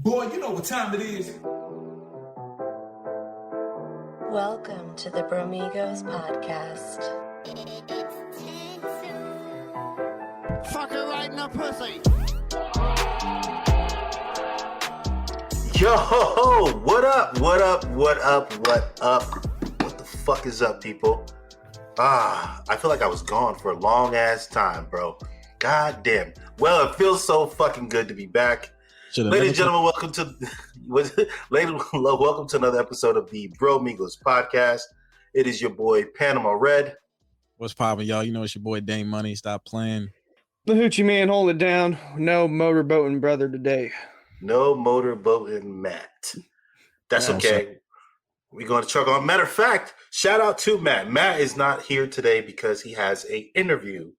Boy, you know what time it is. Welcome to the Bromigos podcast. Fuck her right in the pussy. Yo, what up? What up? What up? What up? What the fuck is up, people? I feel like I was gone for a long ass time, bro. God damn. Well, it feels so fucking good to be back. Ladies and gentlemen, welcome to another episode of the Bromigos podcast. It is your boy Panama Red. What's poppin', y'all? You know it's your boy Dame Money. Stop playing. The Hoochie Man, hold it down. No motorboating brother today. No motorboating Matt. That's okay. We're going to truck on. Matter of fact, shout out to Matt. Matt is not here today because he has an interview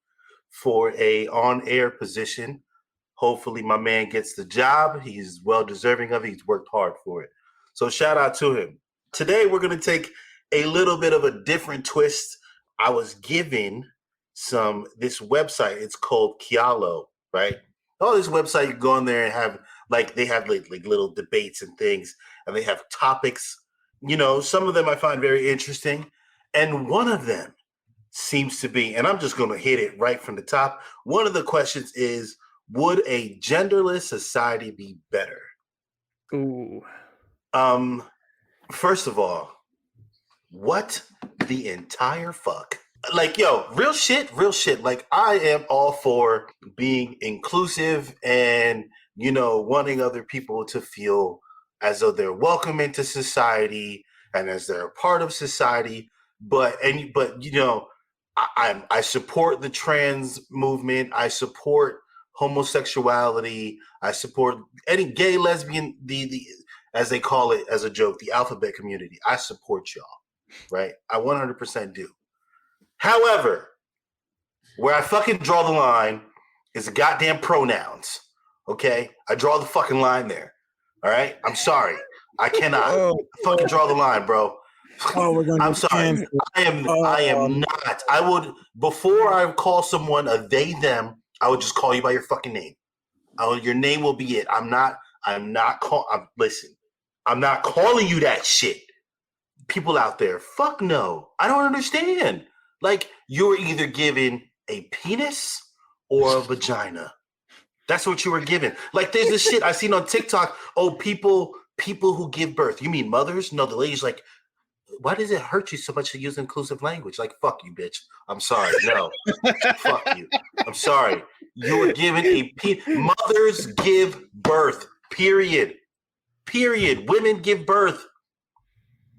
for a on-air position. Hopefully my man gets the job. He's well deserving of it. He's worked hard for it. So shout out to him. Today we're going to take a little bit of a different twist. I was given this website. It's called Kialo, right? Oh, this website, you go on there and have they have little debates and things, and they have topics. You know, some of them I find very interesting, and one of them seems to be, and I'm just going to hit it right from the top. One of the questions is, would a genderless society be better? Ooh. First of all, what the entire fuck? Like, yo, real shit. Like, I am all for being inclusive and, you know, wanting other people to feel as though they're welcome into society and as they're a part of society. But you know, I support the trans movement. I support homosexuality. I support any gay, lesbian, the as they call it as a joke, the alphabet community. I support y'all, right? I 100% do. However, where I fucking draw the line is the goddamn pronouns. Okay, I draw the fucking line there. All right, I'm sorry, I cannot fucking draw the line, bro. I'm sorry. I am not. I would, before I call someone a they them, I would just call you by your fucking name. Your name will be it. Listen, I'm not calling you that shit. People out there, fuck no. I don't understand. Like, you're either given a penis or a vagina. That's what you were given. Like, there's this shit I seen on TikTok. Oh, people who give birth. You mean mothers? No, the lady's like, why does it hurt you so much to use inclusive language? Like, fuck you, bitch. I'm sorry. No. Fuck you. I'm sorry. You were given mothers give birth. Period. Women give birth.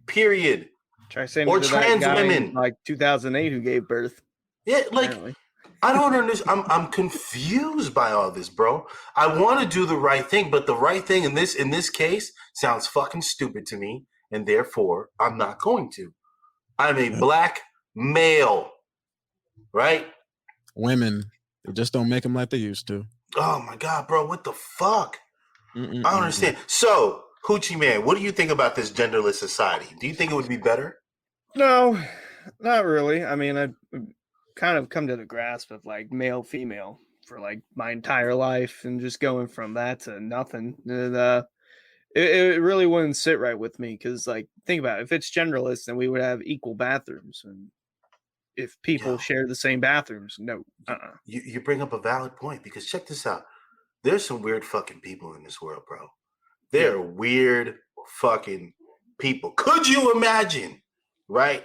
Period. Try saying or to trans that guy women. in, like 2008 who gave birth. Yeah, like, apparently. I don't understand. I'm confused by all this, bro. I want to do the right thing, but the right thing in this case sounds fucking stupid to me, and therefore I'm not going to. I'm a black male, right? Women, they just don't make them like they used to. Oh my god, bro, what the fuck? I don't understand. So, Hoochie Man, what do you think about this genderless society? Do you think it would be better? No, not really. I mean, I've kind of come to the grasp of like male, female for like my entire life, and just going from that to nothing. And it really wouldn't sit right with me because, like, think about it. If it's genderless, then we would have equal bathrooms, and if people share the same bathrooms, no. You bring up a valid point, because check this out. There's some weird fucking people in this world, bro. They're weird fucking people. Could you imagine, right?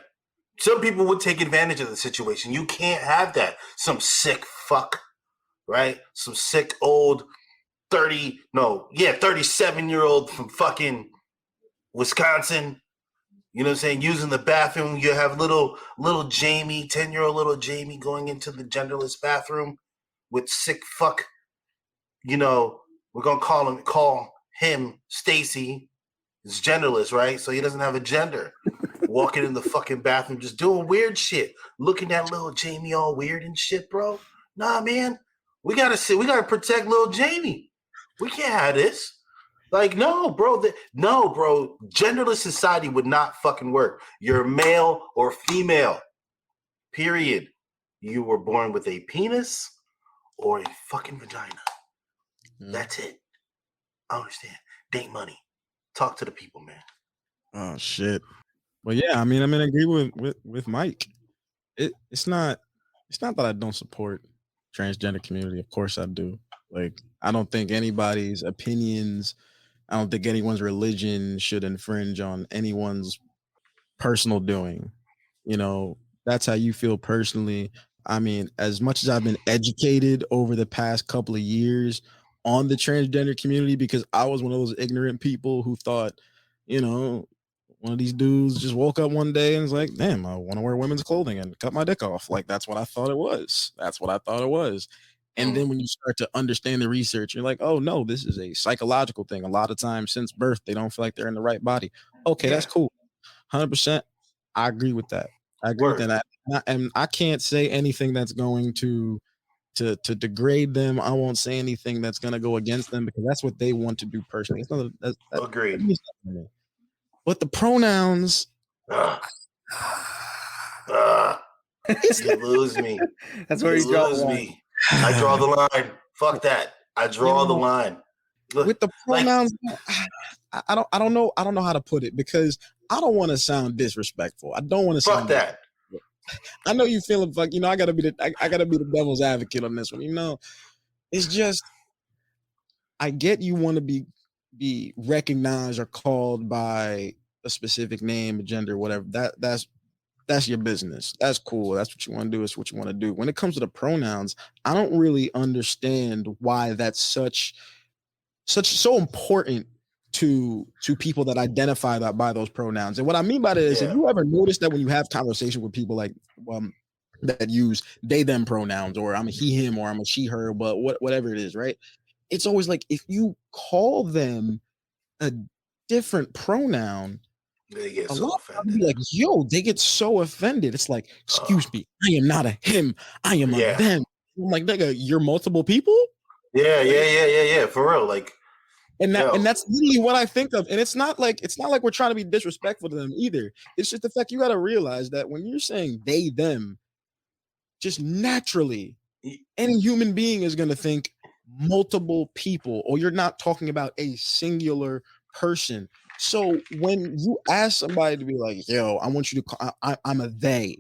Some people would take advantage of the situation. You can't have that. Some sick fuck, right? Some sick old 37-year-old from fucking Wisconsin. You know what I'm saying? Using the bathroom. You have little Jamie, 10-year-old little Jamie going into the genderless bathroom with sick fuck. You know, we're going to call him Stacy. It's genderless, right? So he doesn't have a gender. Walking in the fucking bathroom, just doing weird shit. Looking at little Jamie all weird and shit, bro. Nah, man. We got to protect little Jamie. We can't have this. Like, no, bro. Genderless society would not fucking work. You're male or female. Period. You were born with a penis or a fucking vagina. That's it. I understand. Date money. Talk to the people, man. Oh shit. Well, yeah, I mean, I'm in agreement with Mike. It's not that I don't support transgender community. Of course I do. Like, I don't think anybody's opinions, I don't think anyone's religion should infringe on anyone's personal doing. You know, that's how you feel personally. I mean, as much as I've been educated over the past couple of years on the transgender community, because I was one of those ignorant people who thought, you know, one of these dudes just woke up one day and was like, damn, I want to wear women's clothing and cut my dick off. Like, that's what I thought it was. That's what I thought it was. And then when you start to understand the research, you're like, oh no, this is a psychological thing. A lot of times since birth, they don't feel like they're in the right body. Okay, that's cool. 100%. I agree with that. I agree with that. And I can't say anything that's going to degrade them. I won't say anything that's going to go against them because that's what they want to do personally. It's not Agreed. But the pronouns. You lose me. That's where you draw the line. I draw the line. Fuck that. I draw the line. Look, with the pronouns, like, I don't know how to put it because I don't want to sound disrespectful. I don't want to sound that. I know you feeling like, you know, I gotta be the devil's advocate on this one. You know, it's just, I get you want to be recognized or called by a specific name, gender, whatever. That's your business. That's cool. That's what you want to do. It's what you want to do. When it comes to the pronouns, I don't really understand why that's so important to people that identify that by those pronouns. And what I mean by that is, if you ever notice that when you have conversation with people like that use they them pronouns, or I'm a he him, or I'm a she her, but whatever it is, right? It's always like if you call them a different pronoun, they get so offended. Like, yo, they get so offended. It's like, excuse me, I am not a him, I am a them. I'm like, nigga, you're multiple people? Yeah. For real. Like, and that's literally what I think of. And it's not like we're trying to be disrespectful to them either. It's just the fact you got to realize that when you're saying they, them, just naturally, any human being is going to think multiple people, or you're not talking about a singular person. So when you ask somebody to be like, yo, I want you to call, I'm a they.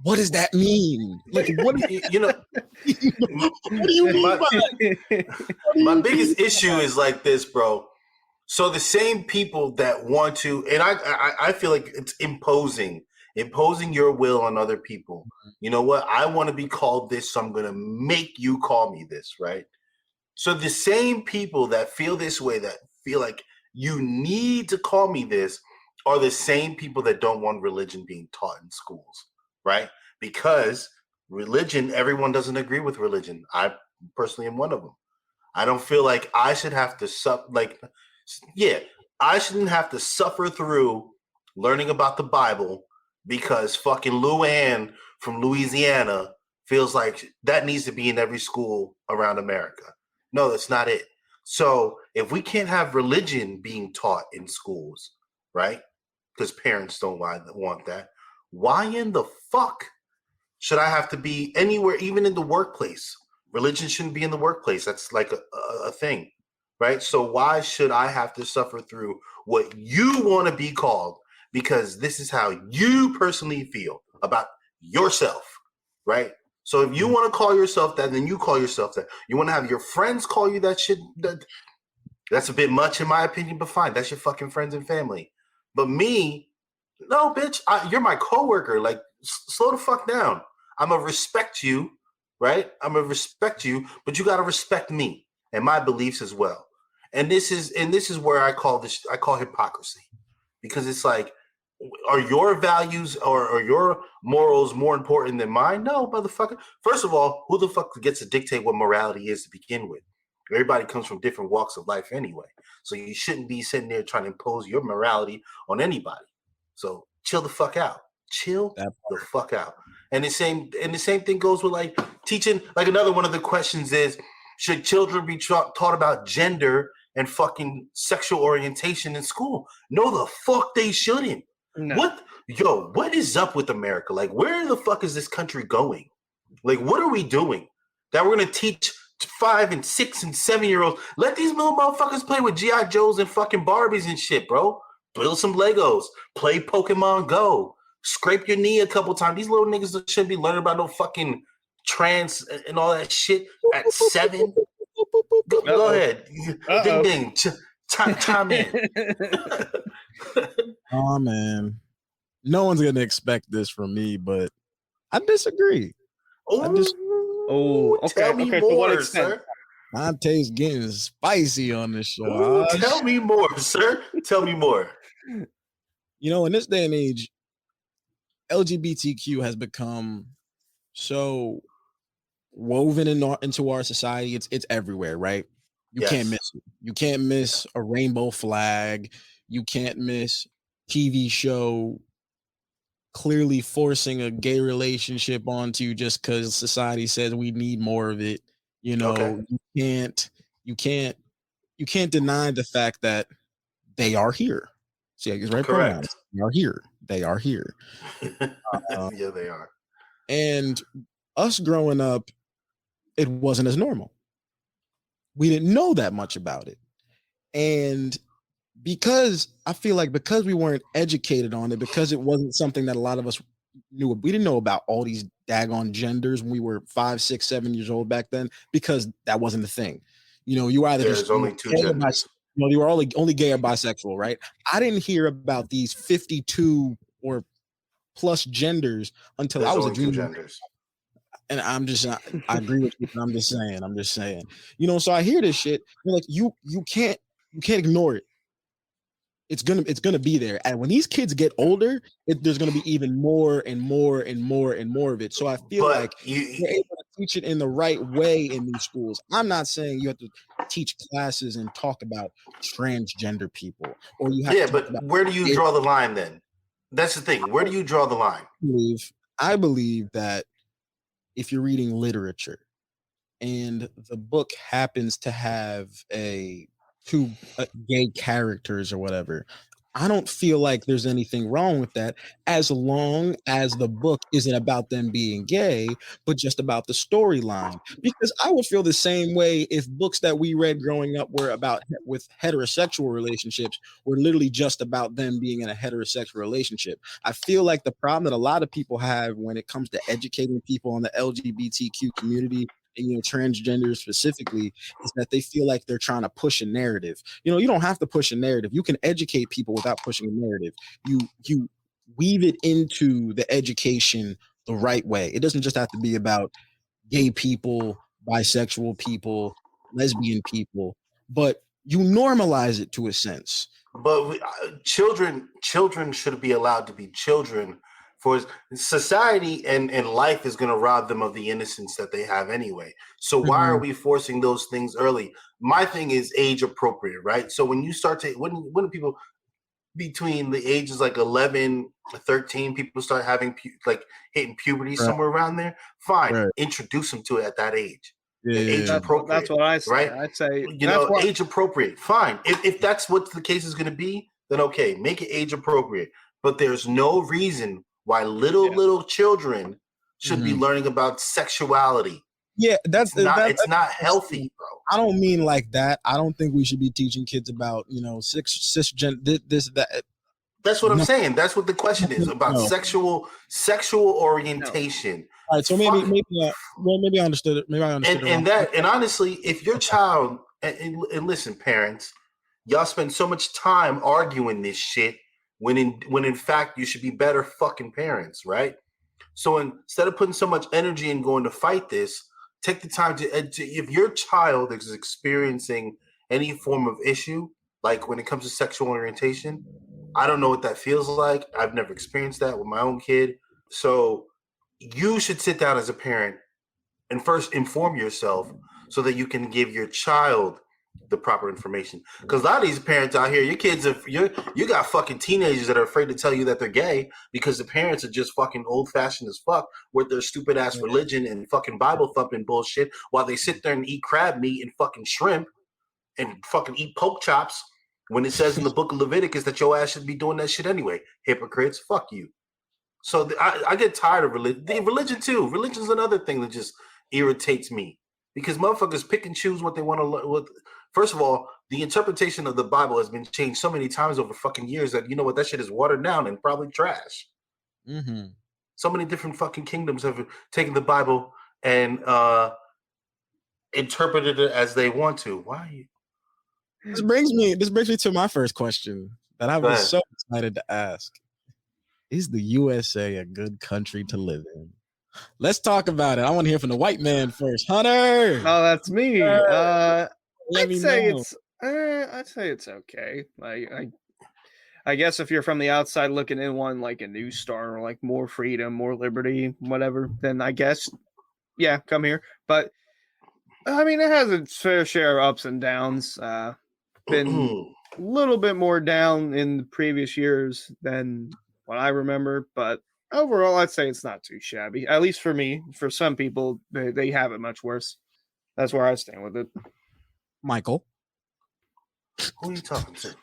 What does that mean? Like, what you know? What do you mean by that? My biggest issue is like this, bro. So the same people that want to, and I feel like it's imposing your will on other people. You know what? I want to be called this, so I'm going to make you call me this, right? So the same people that feel this way, that feel like you need to call me this, are the same people that don't want religion being taught in schools, right? Because religion, everyone doesn't agree with religion. I personally am one of them. I don't feel like I should have to I shouldn't have to suffer through learning about the Bible because fucking Luann from Louisiana feels like that needs to be in every school around America. No, that's not it. So if we can't have religion being taught in schools, right? Because parents don't want that. Why in the fuck should I have to be anywhere, even in the workplace? Religion shouldn't be in the workplace. That's like a thing, right? So why should I have to suffer through what you want to be called? Because this is how you personally feel about yourself, right? So if you want to call yourself that, then you call yourself that. You want to have your friends call you that shit? That's a bit much in my opinion, but fine. That's your fucking friends and family. But me, no, bitch, you're my coworker. Like, slow the fuck down. I'm going to respect you, right? I'm going to respect you, but you got to respect me and my beliefs as well. And this is where I call hypocrisy, because it's like, are your values or your morals more important than mine? No, motherfucker. First of all, who the fuck gets to dictate what morality is to begin with? Everybody comes from different walks of life anyway. So you shouldn't be sitting there trying to impose your morality on anybody. So chill the fuck out. Chill the fuck out. And the same thing goes with like teaching. Like another one of the questions is, should children be taught about gender and fucking sexual orientation in school? No, the fuck they shouldn't. No. What is up with America? Like, where the fuck is this country going? Like, what are we doing that we're going to teach 5 and 6 and 7-year-olds. Let these little motherfuckers play with G.I. Joes and fucking Barbies and shit, bro. Build some Legos. Play Pokemon Go. Scrape your knee a couple times. These little niggas shouldn't be learning about no fucking trans and all that shit at 7. Go ahead. Ding ding. Chime in. Oh man, no one's gonna expect this from me, but I disagree. Okay. Tell me Okay. more, To what extent? sir. Dante's getting spicy on this show. Tell me more, sir. Tell me more. You know, in this day and age, LGBTQ has become so woven into our society. It's everywhere, right? You can't miss it. You can't miss a rainbow flag. You can't miss TV show clearly forcing a gay relationship onto you just because society says we need more of it. You know, you can't deny the fact that they are here. See, I guess right pronouns. They are here. They are here. Yeah, they are. And us growing up, it wasn't as normal. We didn't know that much about it. And because I feel like because we weren't educated on it, because it wasn't something that a lot of us knew, we didn't know about all these daggone genders when we were 5, 6, 7 years old back then, because that wasn't the thing. You know, you either there's only 2 genders. You were only gay or bisexual, right? I didn't hear about these 52 or plus genders until there's I was only a junior. 2 genders. And I agree with you. I'm just saying. You know, so I hear this shit. You're like, you can't ignore it. It's gonna be there. And when these kids get older, there's gonna be even more and more and more and more of it. So I feel like you're able to teach it in the right way in these schools. I'm not saying you have to teach classes and talk about transgender people, or you have to talk about where do you draw the line then? That's the thing. Where do you draw the line? I believe that if you're reading literature and the book happens to have two gay characters or whatever, I don't feel like there's anything wrong with that, as long as the book isn't about them being gay, but just about the storyline. Because I would feel the same way if books that we read growing up were about with heterosexual relationships were literally just about them being in a heterosexual relationship. I feel like the problem that a lot of people have when it comes to educating people on the LGBTQ community and, you know, transgender specifically, is that they feel like they're trying to push a narrative. You know, you don't have to push a narrative. You can educate people without pushing a narrative. You weave it into the education the right way. It doesn't just have to be about gay people, bisexual people, lesbian people, but you normalize it to a sense. But children should be allowed to be children. For society and life is going to rob them of the innocence that they have anyway. So why are we forcing those things early? My thing is age appropriate, right? So when you start to when people between the ages like 11, 13, people start having hitting puberty somewhere around there. Fine, introduce them to it at that age. Age appropriate. That's what I say. Right? I'd say age appropriate. Fine. If that's what the case is going to be, then okay, make it age appropriate. But there's no reason why little children should be learning about sexuality. Yeah, it's not healthy, bro. I don't mean like that. I don't think we should be teaching kids about, you know, cisgender, this, that. That's what I'm saying. That's what the question is about. Sexual orientation. All right, so maybe I understood it. Maybe I understood it. And honestly, if your child and listen, parents, y'all spend so much time arguing this shit when in fact you should be better fucking parents, right? So instead of putting so much energy in going to fight this, take the time to if your child is experiencing any form of issue, like when it comes to sexual orientation, I don't know what that feels like. I've never experienced that with my own kid. So you should sit down as a parent and first inform yourself so that you can give your child the proper information. Because a lot of these parents out here, your kids, you got fucking teenagers that are afraid to tell you that they're gay because the parents are just fucking old fashioned as fuck with their stupid ass religion and fucking Bible thumping bullshit while they sit there and eat crab meat and fucking shrimp and fucking eat pork chops when it says in the book of Leviticus that your ass should be doing that shit anyway. Hypocrites, fuck you. So I get tired of religion. Religion too. Religion's another thing that just irritates me. because motherfuckers pick and choose what they want to look. First of all, the interpretation of the Bible has been changed so many times over fucking years that you know what, that shit is watered down and probably trash. Mm-hmm. So many different fucking kingdoms have taken the Bible and interpreted it as they want to. Why are you? This brings me to my first question that I Go was ahead. so excited to ask. Is the USA a good country to live in? Let's talk about it. I want to hear from the white man first. Hunter. Oh, that's me. Let I'd me say know. it's okay. I guess if you're from the outside looking in, one like a new star or like more freedom, more liberty, whatever, then I guess yeah, come here. But I mean, it has its fair share of ups and downs. Been a little bit more down in the previous years than what I remember, but overall, I'd say it's not too shabby. At least for me. For some people, they have it much worse. That's where I stand with it. Michael. Who are you talking to?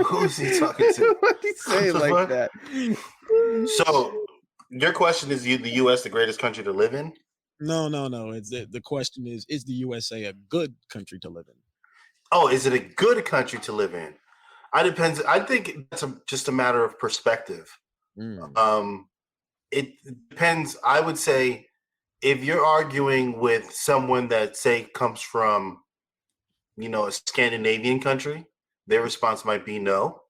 Who is he talking to? Why do you say it like that? So, your question is: the U.S. the greatest country to live in? No. It's the question is the USA a good country to live in? Oh, is it a good country to live in? Depends. I think that's just a matter of perspective. It depends. I would say if you're arguing with someone that say comes from, a Scandinavian country, their response might be no,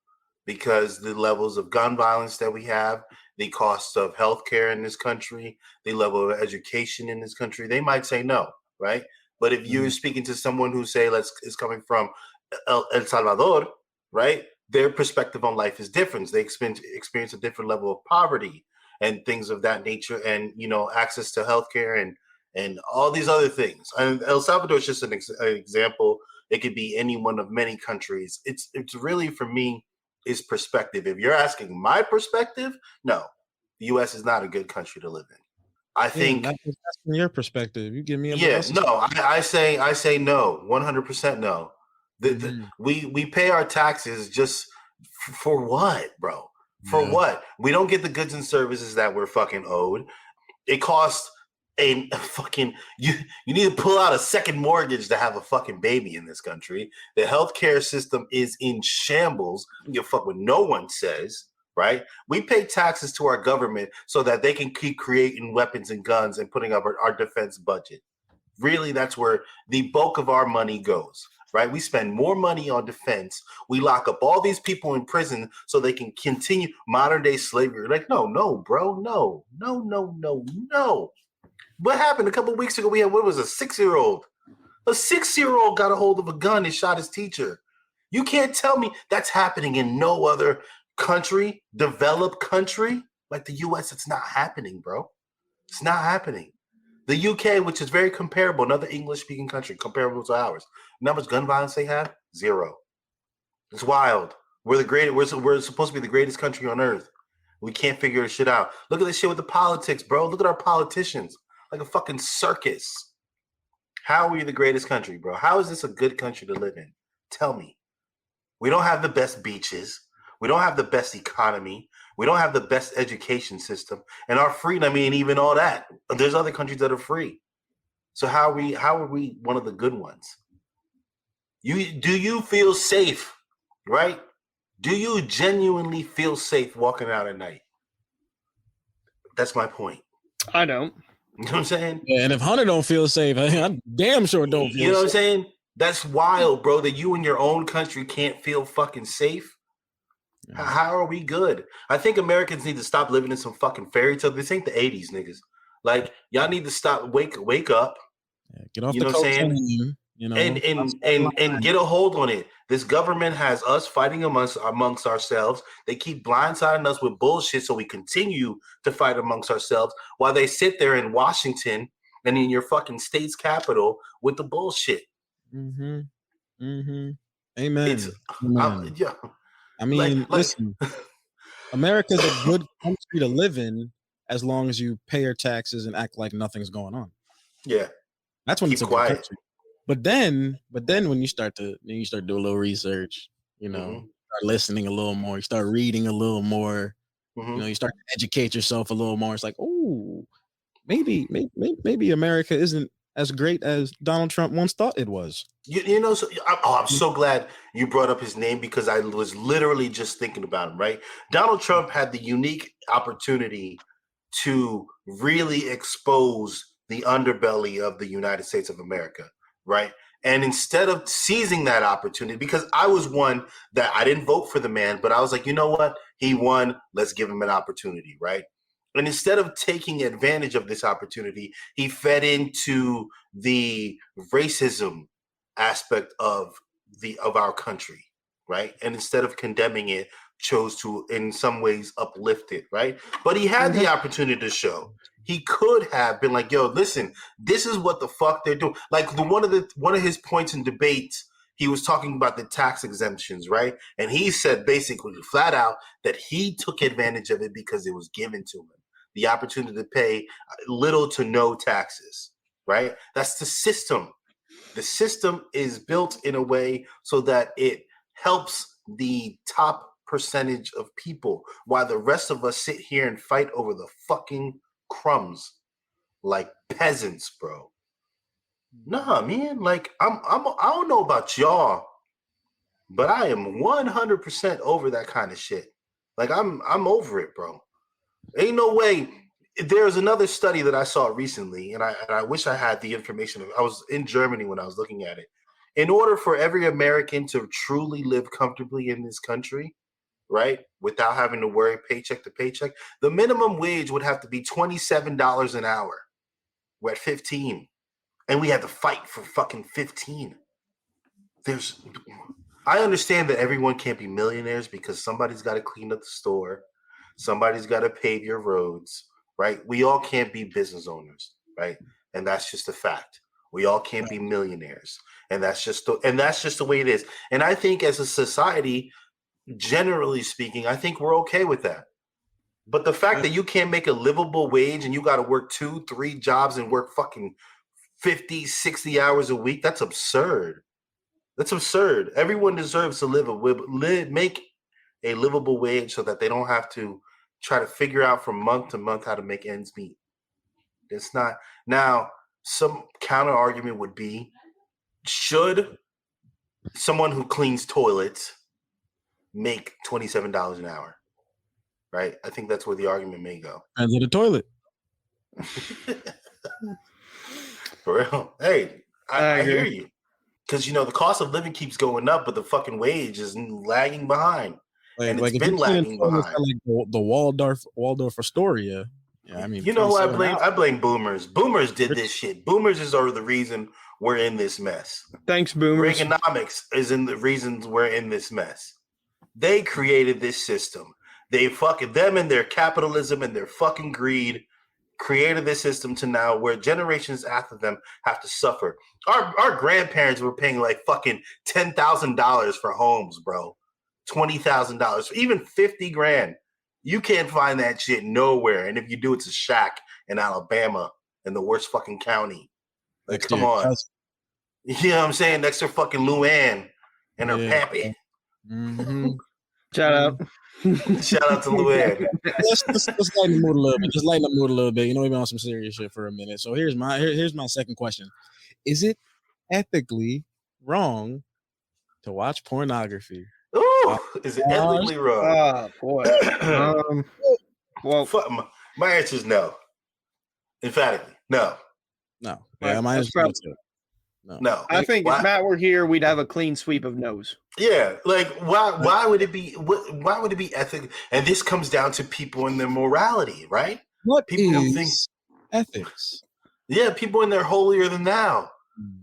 because the levels of gun violence that we have, the cost of healthcare in this country, the level of education in this country, they might say no, right? But if you're speaking to someone who is coming from El Salvador, right? Their perspective on life is different. They experience a different level of poverty and things of that nature, and access to healthcare and all these other things. And El Salvador is just an example. It could be any one of many countries. It's really, for me, is perspective. If you're asking my perspective, no, the U.S. is not a good country to live in. I think that's from your perspective. You give me a I say no, 100% no. We pay our taxes just for what, bro? For what? We don't get the goods and services that we're fucking owed. It costs a fucking you need to pull out a second mortgage to have a fucking baby in this country. The healthcare system is in shambles. You fuck what no one says, right? We pay taxes to our government so that they can keep creating weapons and guns and putting up our defense budget. Really, that's where the bulk of our money goes, right? We spend more money on defense. We lock up all these people in prison so they can continue modern day slavery. Like, no, bro, no. What happened a couple of weeks ago? We had, what was a 6-year-old? A 6-year-old got a hold of a gun and shot his teacher. You can't tell me that's happening in no other country, developed country like the U.S. It's not happening, bro. It's not happening. The UK, which is very comparable, another English-speaking country, comparable to ours. You know how much gun violence they have? 0. It's wild. We're supposed to be the greatest country on earth. We can't figure this shit out. Look at this shit with the politics, bro. Look at our politicians. Like a fucking circus. How are we the greatest country, bro? How is this a good country to live in? Tell me. We don't have the best beaches. We don't have the best economy. We don't have the best education system. And our freedom, I mean, even all that. There's other countries that are free. So how are we one of the good ones? Do you feel safe, right? Do you genuinely feel safe walking out at night? That's my point. I don't. You know what I'm saying? Yeah, and if Hunter don't feel safe, I damn sure don't feel safe. You know what I'm saying? That's wild, bro, that you in your own country can't feel fucking safe. Yeah. How are we good? I think Americans need to stop living in some fucking fairy tale. This ain't the 80s, niggas. Like, y'all need to stop, wake up. Yeah, get off the cocaine. And get a hold on it. This government has us fighting amongst ourselves. They keep blindsiding us with bullshit, so we continue to fight amongst ourselves while they sit there in Washington and in your fucking state's capital with the bullshit. Amen. I mean, listen, America's a good country to live in as long as you pay your taxes and act like nothing's going on. Yeah, that's when it's a good country. But then when you start to do a little research, start listening a little more, you start reading a little more, you start to educate yourself a little more. It's like, oh, maybe America isn't as great as Donald Trump once thought it was. You know, so I'm so glad you brought up his name because I was literally just thinking about him, right? Donald Trump had the unique opportunity to really expose the underbelly of the United States of America, right? And instead of seizing that opportunity, because I was one that I didn't vote for the man, but I was like, you know what? He won. Let's give him an opportunity, right? And instead of taking advantage of this opportunity, he fed into the racism aspect of our country, right? And instead of condemning it, chose to in some ways uplift it, right? But he had the opportunity to show. He could have been like, yo, listen, this is what the fuck they're doing. Like one of his points in debates, he was talking about the tax exemptions, right? And he said basically flat out that he took advantage of it because it was given to him. The opportunity to pay little to no taxes, right? That's the system. The system is built in a way so that it helps the top percentage of people while the rest of us sit here and fight over the fucking crumbs like peasants, bro. Nah, man, like I don't know about y'all, but I am 100% over that kind of shit. Like I'm over it, bro. Ain't no way. There's another study that I saw recently, and I wish I had the information. I was in Germany when I was looking at it. In order for every American to truly live comfortably in this country, right, without having to worry paycheck to paycheck, the minimum wage would have to be $27 an hour. We're at 15, and we had to fight for fucking 15. I understand that everyone can't be millionaires because somebody's got to clean up the store. Somebody's got to pave your roads, right? We all can't be business owners, right? And that's just a fact. We all can't be millionaires, and that's just the way it is. And I think as a society, generally speaking, I think we're okay with that. But the fact that you can't make a livable wage and you got to work 2-3 jobs and work fucking 50, 60 hours a week, that's absurd. That's absurd. Everyone deserves to make a livable wage so that they don't have to try to figure out from month to month how to make ends meet. It's not. Now, some counter argument would be, should someone who cleans toilets make $27 an hour? Right? I think that's where the argument may go. Depends on the toilet. For real. Hey, I hear you. Because, the cost of living keeps going up, but the fucking wage is lagging behind. And it's been lagging behind. Like the Waldorf Astoria. Yeah, I mean, you know who I blame? I blame boomers. Boomers did this shit. Boomers are the reason we're in this mess. Thanks, boomers. Reaganomics is in the reasons we're in this mess. They created this system. They them and their capitalism and their fucking greed created this system to now where generations after them have to suffer. Our grandparents were paying like fucking $10,000 for homes, bro. $20,000, even 50 grand. You can't find that shit nowhere. And if you do, it's a shack in Alabama in the worst fucking county. Like, come on. You know what I'm saying? Next to fucking Luann and her pappy. Mm-hmm. Shout out. Shout out to Luann. Let's lighten the mood a little bit. Just lighten the mood a little bit. We've been on some serious shit for a minute. So here's my second question. Is it ethically wrong to watch pornography? Ooh, is it ethically wrong? Oh, boy. Well, my answer is no. Emphatically, no. No. Yeah, my answer is no. No. I think if Matt were here, we'd have a clean sweep of no's. Yeah, like why would it be? Why would it be ethical? And this comes down to people and their morality, right? What people is think ethics? Yeah, people in their holier than thou.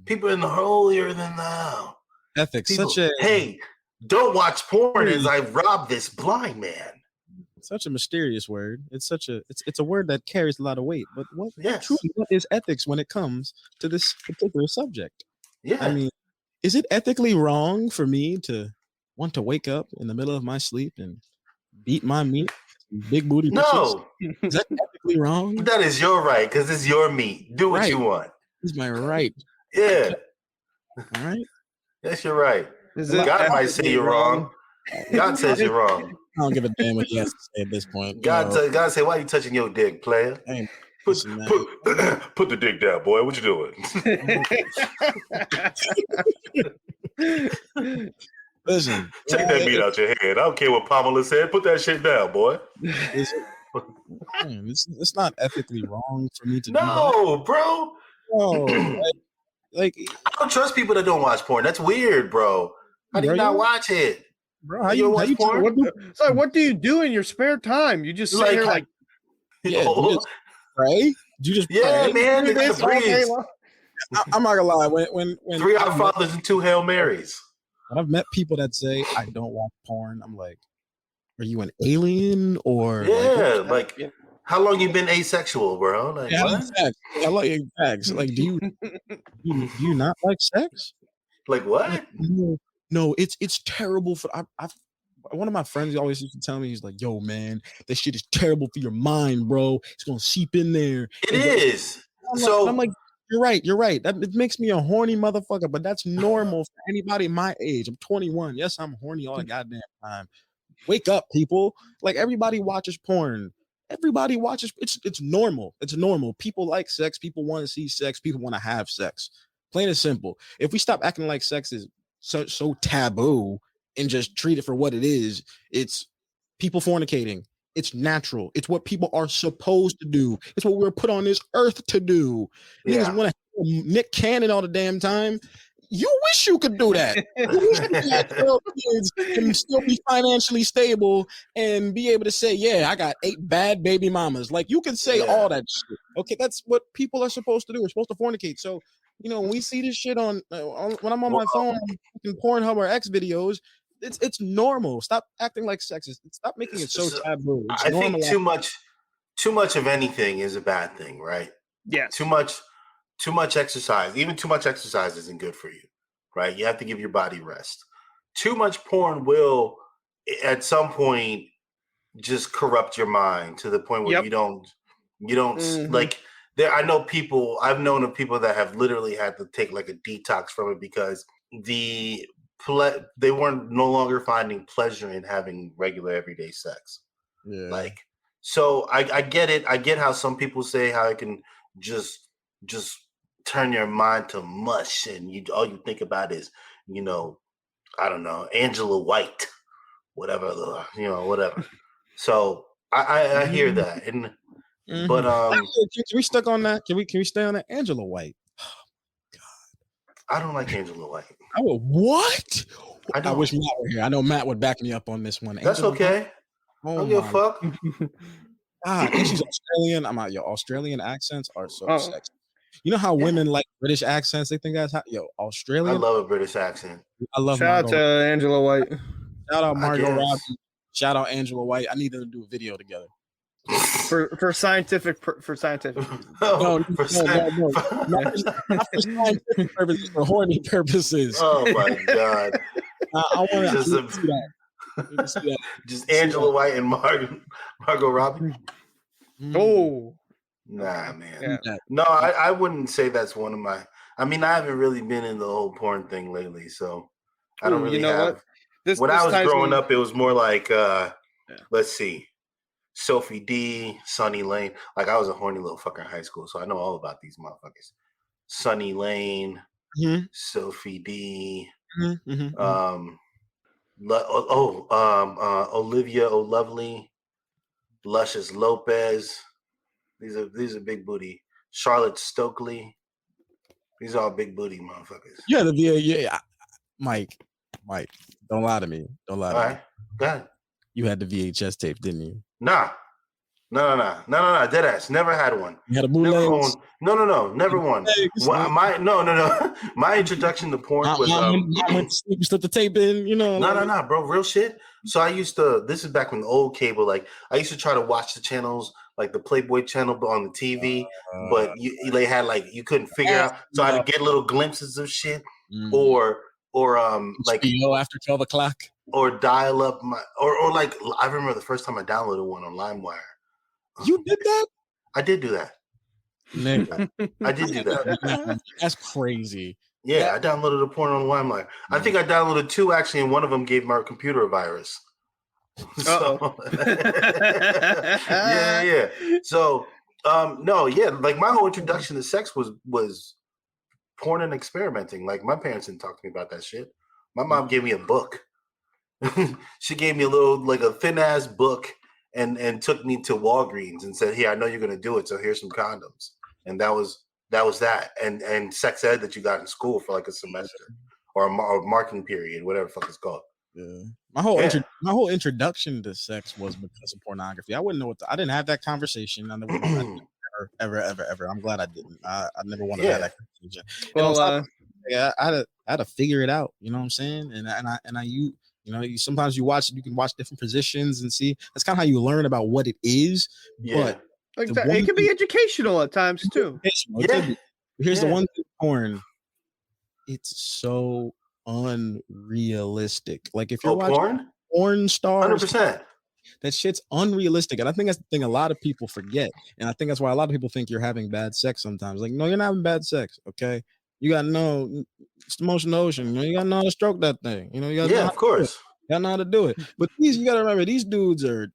People in the holier than thou. Ethics, people, hey, don't watch porn as I rob this blind man. Such a mysterious word. It's a word that carries a lot of weight. But what is ethics when it comes to this particular subject? Yeah, I mean, is it ethically wrong for me to want to wake up in the middle of my sleep and beat my meat, big booty? No, is that ethically wrong? That is your right because it's your meat. Do what you want. It's my right. Yeah. All right. Yes, you're right. God might say you're wrong. God says you're wrong. I don't give a damn what he has to say at this point. God say, why are you touching your dick, player? Hey, Put the dick down, boy. What you doing? Listen, Take that meat out your head. I don't care what Pamela said. Put that shit down, boy. It's not ethically wrong for me to do that. No, bro. No, like I don't trust people that don't watch porn. That's weird, bro. How do you not watch it? Bro, how you watch porn? What do you do in your spare time? You just sit here like yeah, you just pray? You just pray? Man, they got breeze. I'm not gonna lie. When 3 Our Fathers and 2 Hail Marys. When I've met people that say I don't watch porn, I'm like, are you an alien or how long you been asexual, bro? Like, what? I like facts. Like, do you not like sex? Like what? Like, no, it's terrible for one of my friends always used to tell me, he's like, yo, man, this shit is terrible for your mind, bro. It's gonna seep in there. It is. I'm like, you're right. It makes me a horny motherfucker, but that's normal for anybody my age. I'm 21. Yes, I'm horny all the goddamn time. Wake up, people. Like, everybody watches porn. Everybody watches. It's normal. It's normal. People like sex. People want to see sex. People want to have sex. Plain and simple. If we stop acting like sex is so taboo and just treat it for what it is, it's people fornicating. It's natural. It's what people are supposed to do. It's what we're put on this earth to do. Yeah. Niggas want to Nick Cannon all the damn time. You wish you could do that. You wish you had 12 kids and still be financially stable and be able to say, yeah, I got 8 bad baby mamas. Like, you can say all that shit. Okay, that's what people are supposed to do. We're supposed to fornicate. So, when we see this shit on when I'm on my phone, in Pornhub or X videos, it's normal. Stop acting like sexist. Stop making it so taboo. I think too much of anything is a bad thing, right? Yeah. Too much exercise. Even too much exercise isn't good for you, right? You have to give your body rest. Too much porn will, at some point, just corrupt your mind to the point where you don't like. I've known of people that have literally had to take like a detox from it because they weren't no longer finding pleasure in having regular everyday sex. Yeah. Like, so I get it. I get how some people say how it can just turn your mind to mush and all you think about is, I don't know, Angela White, whatever. So I hear that. And but can we stuck on that? Can we stay on that? Angela White. Oh, God. I don't like Angela White. What? I wish Matt were here. I know Matt would back me up on this one. That's Angela okay. White? I don't give a fuck. I think she's Australian. I'm out. Yo, Australian accents are so sexy. You know how women like British accents? They think that's Australian. I love a British accent. I love. Shout out to Angela White. Shout out Margot Robbie. Shout out Angela White. I need them to do a video together. For scientific reasons. No. Not for scientific purposes, for horny purposes. Oh my god! I want to see that. Just Angela White and Margot Robbie. Oh. Nah, man. Yeah. No, I wouldn't say that's one of my. I mean, I haven't really been in the whole porn thing lately, so I don't really have. When I was growing up, it was more like, let's see, Sophie D, Sunny Lane. Like, I was a horny little fucker in high school, so I know all about these motherfuckers. Sunny Lane, Sophie D, Olivia O'Lovely, Luscious Lopez. These are big booty. Charlotte Stokely. These are all big booty motherfuckers. Yeah. Mike, don't lie to me. Don't lie to me. All right, go ahead. You had the VHS tape, didn't you? Nah. No. Dead ass. Never had one. You had a bootleg? No. Never one. No. My introduction to porn was. I went to sleep, slipped the tape in. No, bro. Real shit. So I used to. This is back when the old cable. Like, I used to try to watch the channels, like the Playboy channel, but on the TV. But they had you couldn't figure out. So I had to get little glimpses of shit, or like after 12 o'clock, or dial up or like I remember the first time I downloaded one on LimeWire. You did that? I did do that. Nigga. I did do that. That's crazy. Yeah, I downloaded a porn on LimeWire. I think I downloaded 2 actually, and one of them gave my computer a virus. So, yeah. So No, yeah, like my whole introduction to sex was porn and experimenting. Like my parents didn't talk to me about that shit. My mom gave me a book. She gave me a little, like a thin ass book, and took me to Walgreens and said, "Here, I know you're gonna do it, so here's some condoms." And that was that. And sex ed that you got in school for like a semester or a marking period, whatever the fuck it's called. Yeah. My whole introduction to sex was because of pornography. I wouldn't know I didn't have that conversation. I never ever. I'm glad I didn't. I never wanted to have that conversation. Well, I had to figure it out. You know what I'm saying? Sometimes you can watch different positions and see. That's kind of how you learn about what it is. Yeah. But it can be educational at times too. Here's the one thing: porn. It's so unrealistic. Like if you're watching porn stars, 100%. that shit's unrealistic. And I think that's the thing a lot of people forget. And I think that's why a lot of people think you're having bad sex sometimes. Like, no, you're not having bad sex. Okay. You got it's the motion ocean. You got to know how to stroke that thing. You got of course. You got to know how to do it. But you got to remember, these dudes are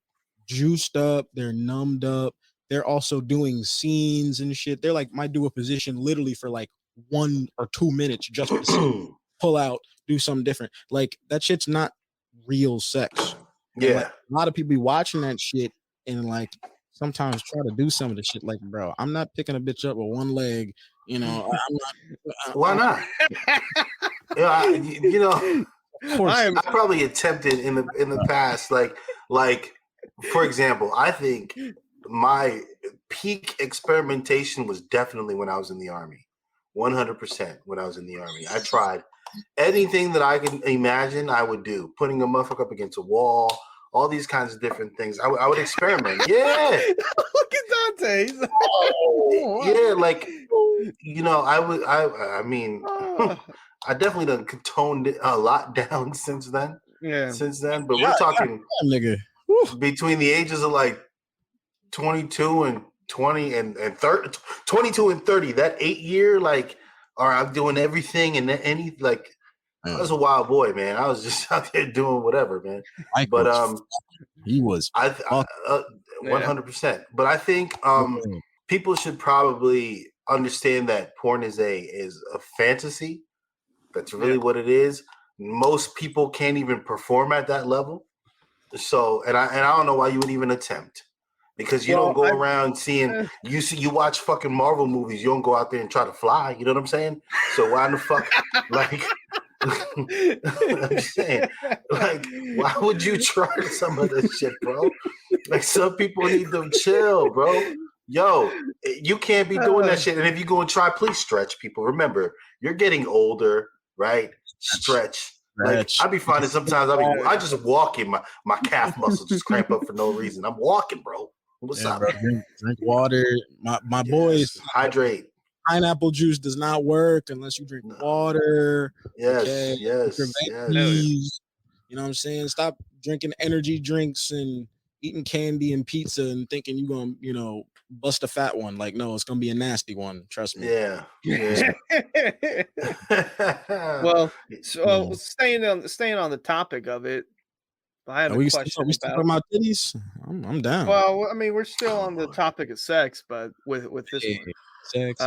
juiced up. They're numbed up. They're also doing scenes and shit. They're like, might do a position literally for like 1 or 2 minutes just to pull out, do something different. Like that shit's not real sex. Yeah. Like, a lot of people be watching that shit and like sometimes try to do some of the shit. Like, bro, I'm not picking a bitch up with one leg. I'm not. Why not? I probably attempted in the past. Like for example, I think my peak experimentation was definitely when I was in the Army. 100% when I was in the Army. I tried anything that I can imagine I would do. Putting a motherfucker up against a wall, all these kinds of different things. I would experiment. Yeah. Look at Dante. Yeah, like, I definitely done toned it a lot down since then. Yeah. But we're talking nigga. Between the ages of like 22 and 20 and 30, 22 and 30, that 8 year, like, all right, I'm doing everything and any, like, I was a wild boy, man. I was just out there doing whatever, man. But he was 100%. But I think people should probably understand that porn is a fantasy. That's really what it is. Most people can't even perform at that level. So, and I don't know why you would even attempt. Because you don't go around seeing you watch fucking Marvel movies. You don't go out there and try to fly. You know what I'm saying? So why in the fuck, like, I'm saying, like, why would you try some of this shit, bro? Like, some people need to chill, bro. Yo, you can't be doing that shit. And if you go and try, please stretch, people. Remember, you're getting older, right? Stretch. Like, I be finding sometimes I just walking, my calf muscles just cramp up for no reason. I'm walking, bro. What's up? Bro, drink water. My boys, hydrate. Pineapple juice does not work unless you drink water. Yes. You know what I'm saying? Stop drinking energy drinks and eating candy and pizza and thinking you're gonna, bust a fat one. Like, no, it's gonna be a nasty one. Trust me. Yeah. Well, so staying on the topic of it, I had a question about my titties. I'm down. Well, I mean, we're still on the topic of sex, but with this one, sex.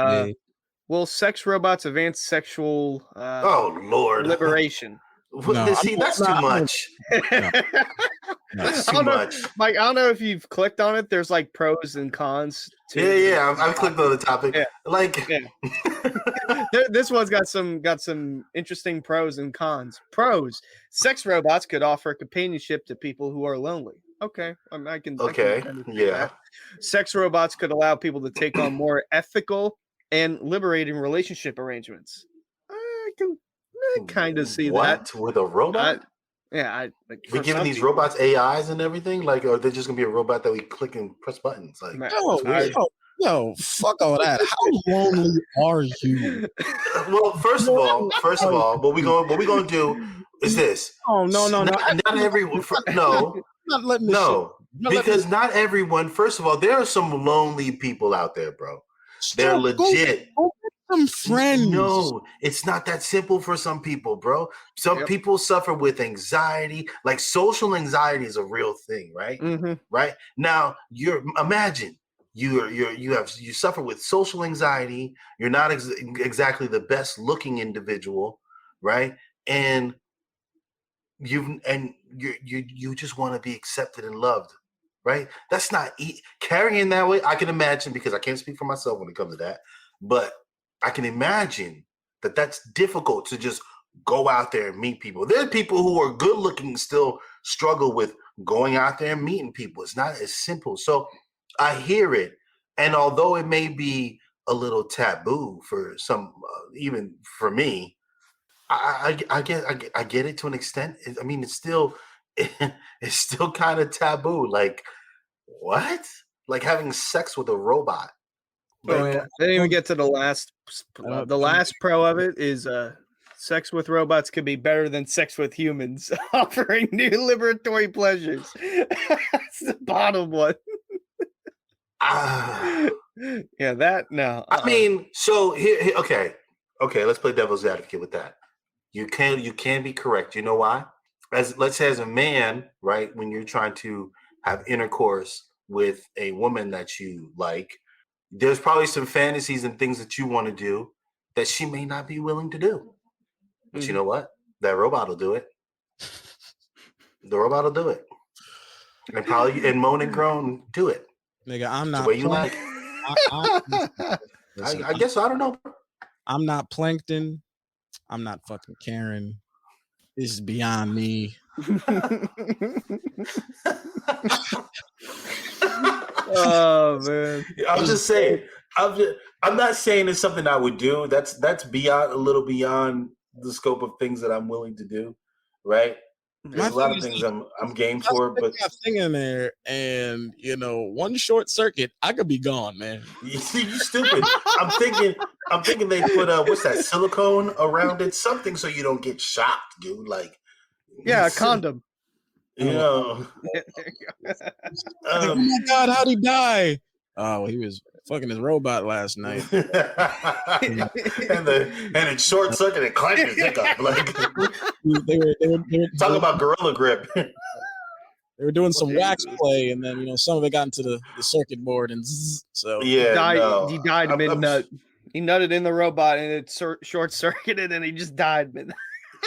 Will sex robots advance sexual Lord liberation? That's too much. That's too much. Mike, I don't know if you've clicked on it. There's like pros and cons. Yeah. I've clicked on the topic. This one's got some interesting pros and cons. Pros: sex robots could offer companionship to people who are lonely. Okay, I can. Yeah. Sex robots could allow people to take on more ethical and liberating relationship arrangements. I can kind of see that with a robot. We giving these robots AIs and everything. Like, or they're just gonna be a robot that we click and press buttons. Like, yo, fuck all that. How lonely are you? Well, first of all, what we gonna do is this. Oh no. Not everyone. Not letting this shit. Because not everyone. First of all, there are some lonely people out there, bro. They're legit. Go some friends. No, it's not that simple for some people, bro. Some people suffer with anxiety. Like, social anxiety is a real thing, right? Mm-hmm. Right now, imagine you suffer with social anxiety. You're not exactly the best looking individual, right? And you just want to be accepted and loved, right? That's not carrying that way. I can imagine, because I can't speak for myself when it comes to that, but I can imagine that that's difficult to just go out there and meet people. There are people who are good looking still struggle with going out there and meeting people. It's not as simple. So I hear it, and although it may be a little taboo for some, even for me, I get it to an extent. I mean, it's still it's still kind of taboo. Like, what? Like having sex with a robot? Oh Like, yeah, they didn't even get to the last. The last pro of it is sex with robots could be better than sex with humans, offering new liberatory pleasures. That's the bottom one. Yeah, that no. I mean, so here, okay, let's play devil's advocate with that. You can be correct. You know why? Let's say as a man, right, when you're trying to have intercourse with a woman that you like, there's probably some fantasies and things that you want to do that she may not be willing to do. But you know what? That robot will do it. The robot will do it. And probably and moan and groan do it. Nigga, I'm not the way you like. I guess I don't know. I'm not Plankton. I'm not fucking Karen. This is beyond me. Oh man! I'm just saying. I'm not saying it's something I would do. That's beyond a little beyond the scope of things that I'm willing to do. Right? There's a lot of things I'm game for, but got thing in there, and one short circuit, I could be gone, man. You stupid. I'm thinking they put what's that, silicone around it, something so you don't get shocked, dude. Like, yeah, a condom. Oh my God, how'd he die? Oh, he was fucking his robot last night. and it short circuit and clamped his dick up. Like they were talking about gorilla grip. They were doing some wax play, and then some of it got into the circuit board, and so yeah, he died mid nut. He nutted in the robot, and it short circuited, and he just died mid.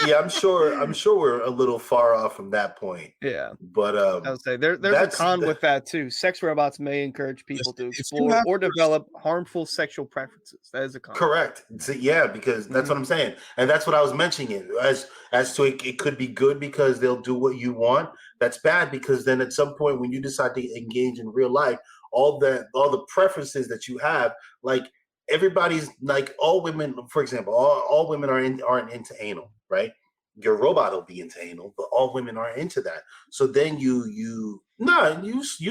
Yeah, I'm sure we're a little far off from that point. Yeah, but I would say there's a con with that too. Sex robots may encourage people to explore or develop harmful sexual preferences. That is a con. Correct. Yeah, because that's what I'm saying, and that's what I was mentioning. As to it could be good because they'll do what you want. That's bad because then at some point when you decide to engage in real life, all the preferences that you have, like everybody's like all women, for example, all women aren't into anal. Right, your robot will be into anal, but all women aren't into that. So then you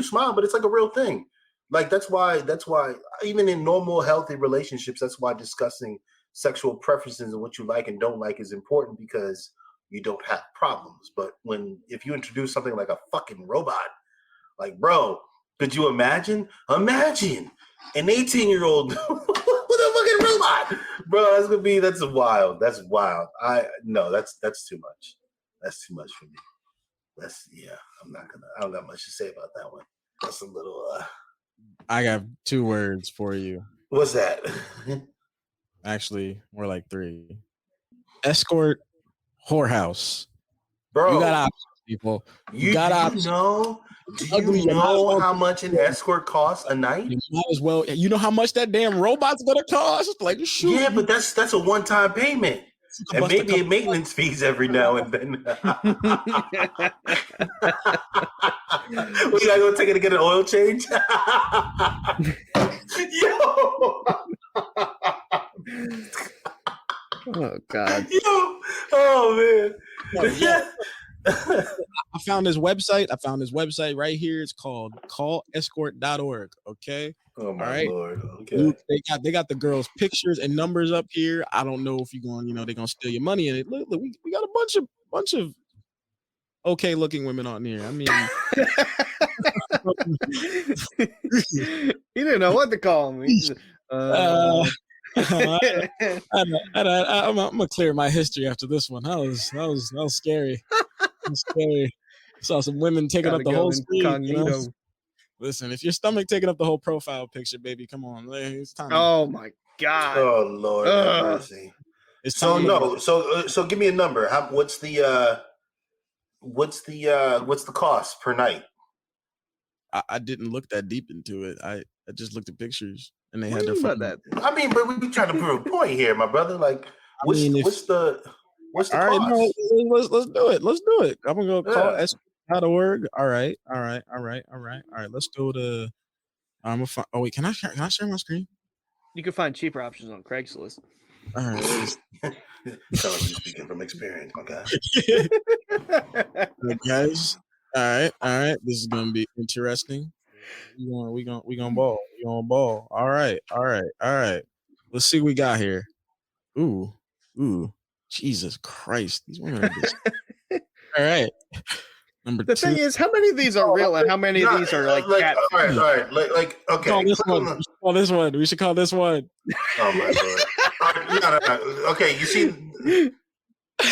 smile, but it's like a real thing. Like that's why even in normal healthy relationships, that's why discussing sexual preferences and what you like and don't like is important because you don't have problems. But if you introduce something like a fucking robot, like bro, could you imagine an 18-year-old with a fucking robot? Bro, that's wild. That's wild. That's too much. That's too much for me. I don't got much to say about that one. That's a little I got 2 words for you. What's that? Actually, more like 3. Escort whorehouse. Bro, you got options, people. You got options. Do you know how much an escort costs a night? You might as well. You know how much that damn robot's gonna cost? Like, shoot. Yeah, but that's a one-time payment. And maybe maintenance fees every now and then. We gotta go take it to get an oil change. Yo. Oh God. Yo. Oh man. Yeah. I found his website right here. It's called callescort.org. Okay. Oh my Lord. Okay. They got the girls' pictures and numbers up here. I don't know if you're going, they're gonna steal your money. And it look, we got a bunch of okay looking women on here. I mean, he didn't know what to call me. I'm gonna clear my history after this one. That was scary. Scary. Saw some women taking up the whole screen. Listen, if your stomach taking up the whole profile picture, baby, come on, it's time. Oh my god! Oh Lord, have mercy. It's So time. no, so give me a number. What's the cost per night? I didn't look that deep into it. I just looked at pictures and they What had do their you mean phone. about that? I mean, but we trying to prove a point here, my brother. Like, what's the all cost? right, no, let's do it. Let's do it. I'm gonna go call Yeah. escort.org. All right. Let's go to. I'm gonna find. Oh wait, can I share my screen? You can find cheaper options on Craigslist. All right. Sound like you speaking from experience, my guy. Good guys. All right. This is gonna be interesting. We gonna ball. We gonna ball. All right. Let's see what we got here. Ooh. Jesus Christ. These women are just all right. Number The 2. thing is, how many of these are real and how many of these are like cat? All right. Like okay. We should call this one. We should call this one. Oh my lord. No. Okay, you see,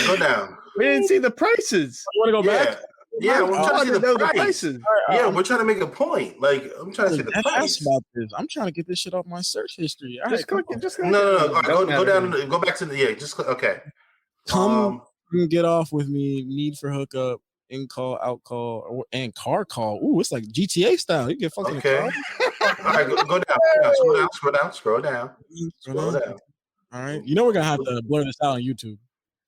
go down. We didn't see the prices. You want to go back? Yeah, we're trying to see the price. prices. Yeah, we're trying to make a point. Like, I'm trying to see the price. About this. I'm trying to get this shit off my search history. All Just right, click it. Just No. All right, go down. Go back to the Just click. Okay. Come get off with me. Need for hookup. In call, out call, and car call. Ooh, it's like GTA style. You get fucking okay. All right, go down. Scroll down. All right. You know we're gonna have to blur this out on YouTube.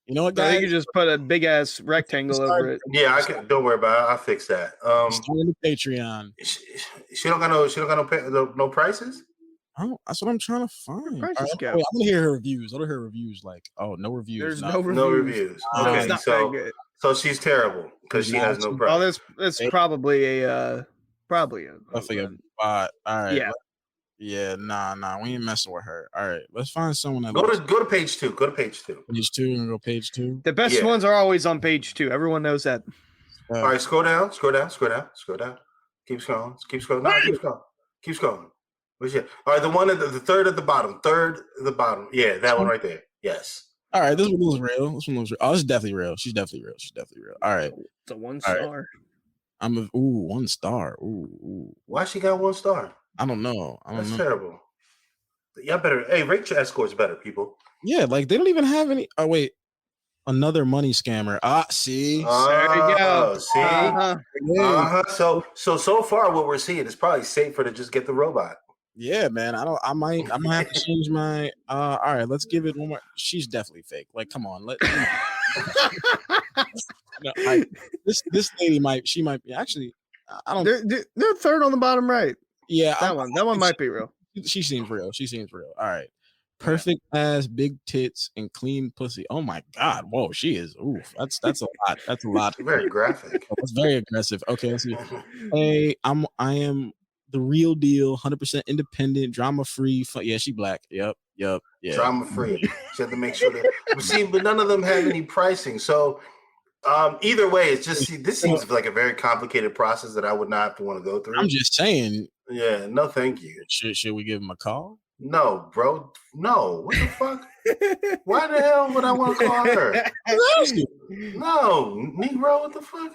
You know what, guys? You just put a big ass rectangle over it. Yeah, I can. Don't worry about it. I'll fix that. Starting the Patreon. She don't got no prices. Oh, that's what I'm trying to find. Prices Right, go. wait, I'm gonna hear her reviews. Let her hear reviews. Like, oh, no reviews. There's no reviews. Okay, It's not that good. So she's terrible because she has no price. Oh, that's probably a bot. All right. Yeah. Yeah, nah. We ain't messing with her. All right, let's find someone that go to page 2. Go to page 2. Page 2 and go page 2. The best ones are always on page 2. Everyone knows that. All right, scroll down. Keep scrolling. Keep scrolling. What's it? All right, the one at the third at the bottom. Yeah, that one right there. Yes. All right, this one looks real. Oh, this is definitely real. She's definitely real. All right. It's a 1 star. Right. 1 star. Ooh. Why she got 1 star? I don't know. That's terrible. Y'all better. Hey, rate your escorts better, people. Yeah, like they don't even have any. Oh wait, another money scammer. See. There you go. See. So far, what we're seeing is probably safer to just get the robot. Yeah, man. I'm gonna have to change my. All right, let's give it one more. She's definitely fake. Like, come on, this lady might be actually. I don't. They're third on the bottom right. Yeah, that one might be real. She seems real. All right. Perfect ass, big tits, and clean pussy. Oh my god! Whoa, she is. Oof, that's a lot. That's a lot. Very graphic. That's very aggressive. Okay, let's see. Hey, I am the real deal, 100% independent, drama free. Yeah, she black. Yep. Yeah. Drama free. She had to make sure that. But none of them have any pricing. So, either way, it's just this seems like a very complicated process that I would not have to want to go through. I'm just saying. Yeah. No, thank you. Should we give him a call? No, bro. No. What the fuck? Why the hell would I want to call her? No, Negro. What the fuck?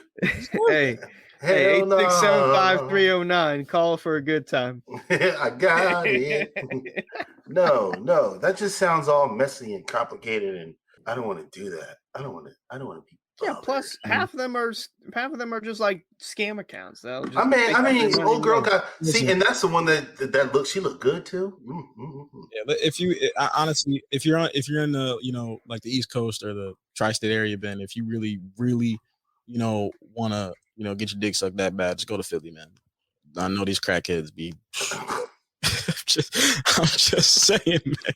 Hey, 8675309. Call for a good time. I got it. No. That just sounds all messy and complicated, and I don't want to do that. I don't want to be. Yeah. Plus, half of them are just like scam accounts. Though. I mean, old girl got and that's the one that looks. She looked good too. Mm-hmm. Yeah, but if you're in the like the East Coast or the tri-state area, Ben, if you really want to get your dick sucked that bad, just go to Philly, man. I know these crackheads be. I'm just saying, man.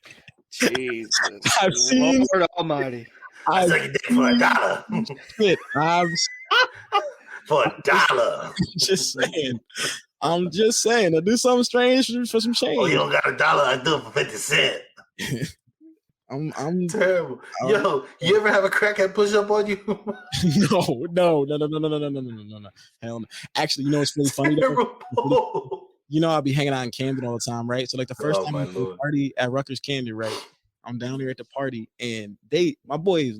Jesus, I've seen Lord Almighty. I suck your dick for $1. Shit, for $1. I'm just saying. I do something strange for some change. Oh, you don't got $1? I do it for 50 cents. I'm terrible. Yo, you ever have a crackhead push up on you? No. Hell no. Actually, what's really funny? I'll be hanging out in Camden all the time, right? So like the first time I party at Rutgers Camden, right? I'm down there at the party, and my boys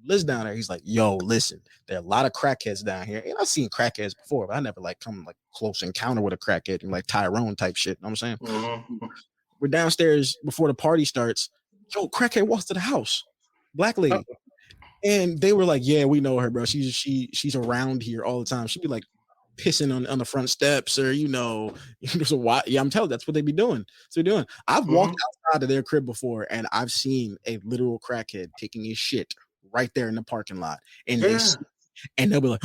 lives down there. He's like, yo, listen, there are a lot of crackheads down here. And I've seen crackheads before, but I never like come like close encounter with a crackhead and like Tyrone type shit. You know what I'm saying? Mm-hmm. We're downstairs before the party starts. Yo, crackhead walks to the house. Black lady. And they were like, yeah, we know her, bro. She's around here all the time. She'd be like pissing on the front steps, or there's a while. Yeah, I'm telling you, that's what they be doing. So they're doing. I've walked outside of their crib before, and I've seen a literal crackhead taking his shit right there in the parking lot, and they'll be like,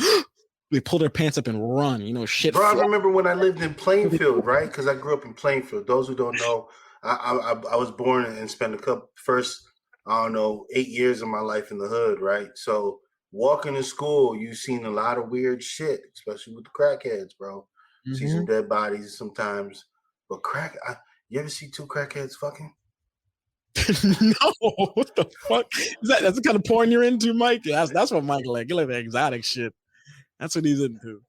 they pull their pants up and run. Shit. Bro, I remember when I lived in Plainfield, right? Because I grew up in Plainfield. Those who don't know, I was born and spent first 8 years of my life in the hood, right? So walking to school, you've seen a lot of weird shit, especially with the crackheads, bro. See some dead bodies sometimes. But you ever see two crackheads fucking? No, what the fuck? That's the kind of porn you're into, Mike? That's what Mike like. You like the exotic shit. That's what he's into.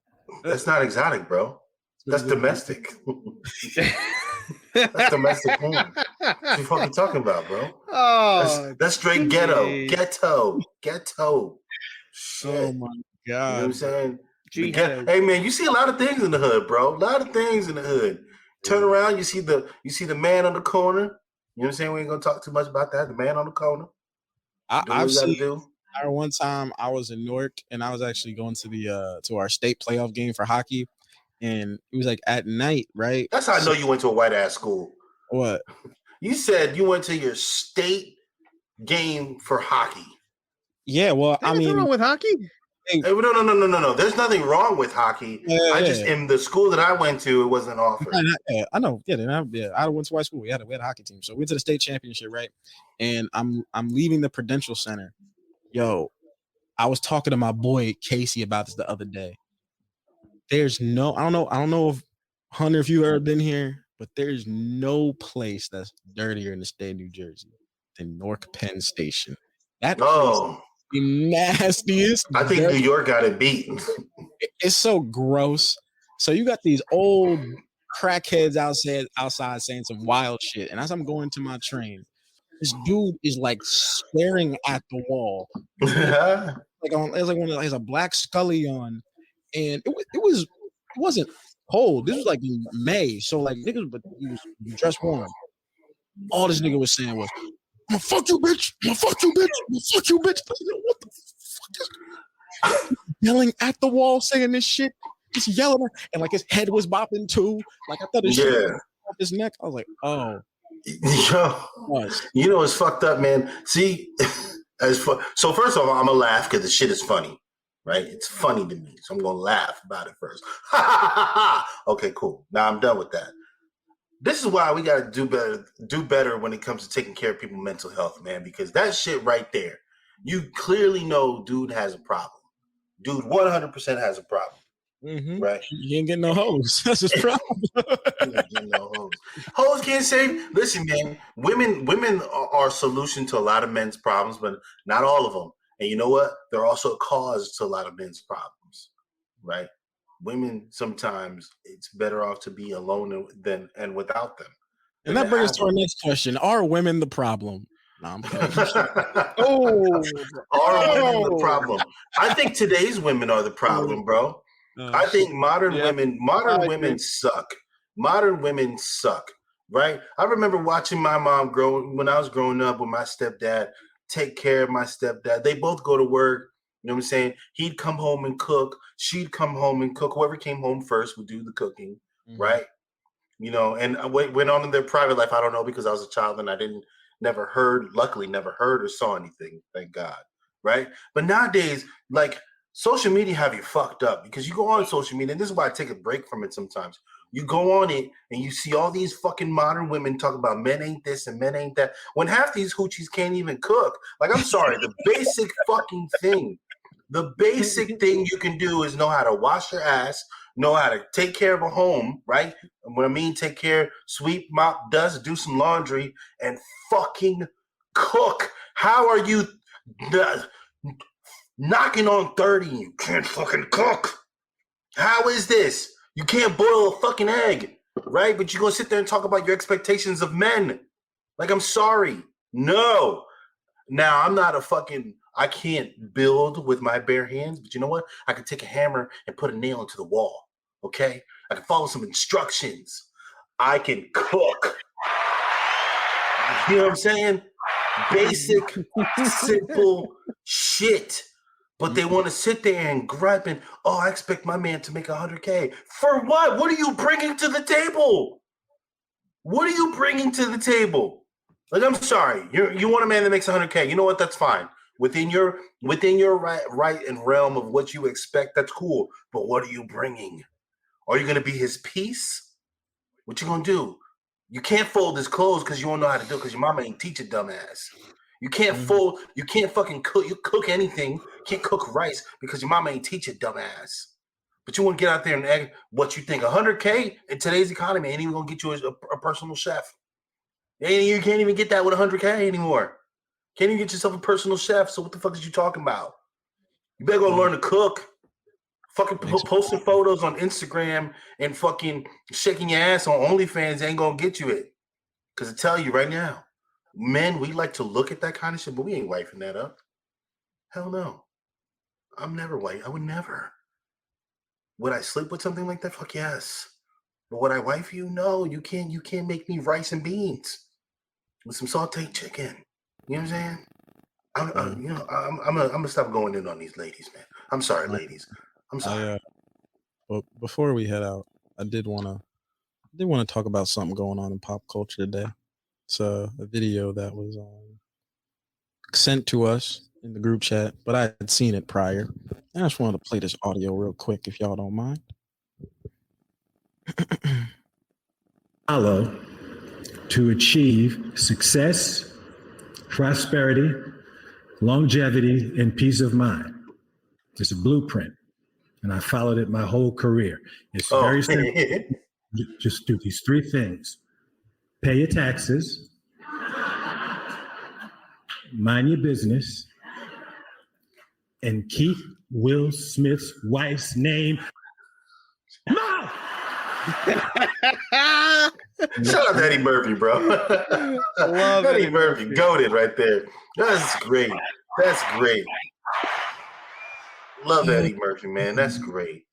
That's not exotic, bro. That's domestic. That's domestic porn. What you fucking talking about, bro? Oh, that's straight ghetto. Shit. Oh my god! You know what I'm saying? Hey man, you see a lot of things in the hood, bro. A lot of things in the hood. Turn around, you see the man on the corner. You know what I'm saying? We ain't gonna talk too much about that. The man on the corner. I've seen. One time I was in Newark and I was actually going to to our state playoff game for hockey, and it was like at night, right? That's how I know you went to a white ass school. What? You said you went to your state game for hockey. Yeah, well, I mean, wrong with hockey? Hey, no. There's nothing wrong with hockey. In the school that I went to, it wasn't offered. I know. I went to white school. We had a hockey team, so we went to the state championship, right? And I'm leaving the Prudential Center. Yo, I was talking to my boy Casey about this the other day. There's no, I don't know if Hunter, if you've ever been here, but there's no place that's dirtier in the state of New Jersey than Newark Penn Station. That place is the nastiest. I think New York got it beat. It's so gross. So you got these old crackheads outside saying some wild shit, and as I'm going to my train, this dude is like staring at the wall. He has a black Scully on, and it wasn't cold. This was like in May, so like niggas, but he was dressed warm. All this nigga was saying was, "I'm gonna fuck you, bitch! I'm gonna fuck you, bitch! I'm gonna fuck you, bitch!" What the fuck is yelling at the wall, saying this shit? Just yelling, and like his head was bopping too. Like I thought his shit was off his neck. I was like, oh. Yo, you know it's fucked up, man. See, so first of all, I'm gonna laugh because the shit is funny, right? It's funny to me, so I'm gonna laugh about it first. Okay, cool. Now I'm done with that. This is why we gotta do better when it comes to taking care of people's mental health, man. Because that shit right there, you clearly know, dude has a problem. Dude, 100% has a problem. Mm-hmm. Right? He ain't getting no hoes. That's his problem. He ain't getting no hoes. Hoes can't save. Listen, man. Women are a solution to a lot of men's problems, but not all of them. And you know what? They're also a cause to a lot of men's problems. Right? Women, sometimes it's better off to be alone and without them. And that brings us to our next question: are women the problem? No, I'm kidding. Are women the problem? I think today's women are the problem, bro. I think modern women suck. Modern women suck, right? I remember watching my mom when I was growing up with my stepdad, take care of my stepdad. They both go to work, you know what I'm saying? He'd come home and cook. She'd come home and cook. Whoever came home first would do the cooking, right? You know, and what went on in their private life, I don't know, because I was a child and I never heard or saw anything, thank God, right? But nowadays, like, social media have you fucked up because you go on social media, and this is why I take a break from it sometimes. You go on it and you see all these fucking modern women talk about men ain't this and men ain't that, when half these hoochies can't even cook. Like, I'm sorry, the basic fucking thing. The basic thing you can do is know how to wash your ass, know how to take care of a home, right? And what I mean, take care, sweep, mop, dust, do some laundry, and fucking cook. How are you knocking on 30 and you can't fucking cook? How is this? You can't boil a fucking egg, right? But you're going to sit there and talk about your expectations of men. Like, I'm sorry. No. Now, I'm I can't build with my bare hands, but you know what? I can take a hammer and put a nail into the wall. Okay? I can follow some instructions. I can cook. You know what I'm saying? Basic, simple shit. But they want to sit there and gripe and, oh, I expect my man to make $100K. For what? What are you bringing to the table? What are you bringing to the table? Like, I'm sorry. You want a man that makes $100K. You know what? That's fine. Within your right and realm of what you expect, that's cool. But what are you bringing? Are you going to be his piece? What you going to do? You can't fold his clothes because you don't know how to do it because your mama ain't teach a dumbass. You can't fold, you can't fucking cook, you cook anything. You can't cook rice because your mama ain't teach a dumbass. But you want to get out there and act what you think. $100K in today's economy ain't even going to get you a personal chef. You can't even get that with $100K anymore. Can't even get yourself a personal chef. So what the fuck is you talking about? You better go learn to cook. Fucking posting photos on Instagram and fucking shaking your ass on OnlyFans ain't gonna get you it. Because I tell you right now, men, we like to look at that kind of shit, but we ain't wifing that up. Hell no. I'm never white. I would never. Would I sleep with something like that? Fuck yes. But would I wife you? No, you can't. You can't make me rice and beans with some sauteed chicken. You know what I'm saying? I'm gonna stop going in on these ladies, man. I'm sorry, ladies. I'm sorry. But before we head out, I did want to talk about something going on in pop culture today. It's a video that was sent to us in the group chat, but I had seen it prior. I just wanted to play this audio real quick, if y'all don't mind. Follow to achieve success, prosperity, longevity, and peace of mind. It's a blueprint, and I followed it my whole career. It's very simple. Just do these three things: pay your taxes, mind your business, and keep Will Smith's wife's name. No! Shout out to Eddie Murphy, bro. Love Eddie Murphy, goated right there. That's great. That's great. Love Eddie Murphy, man. That's great.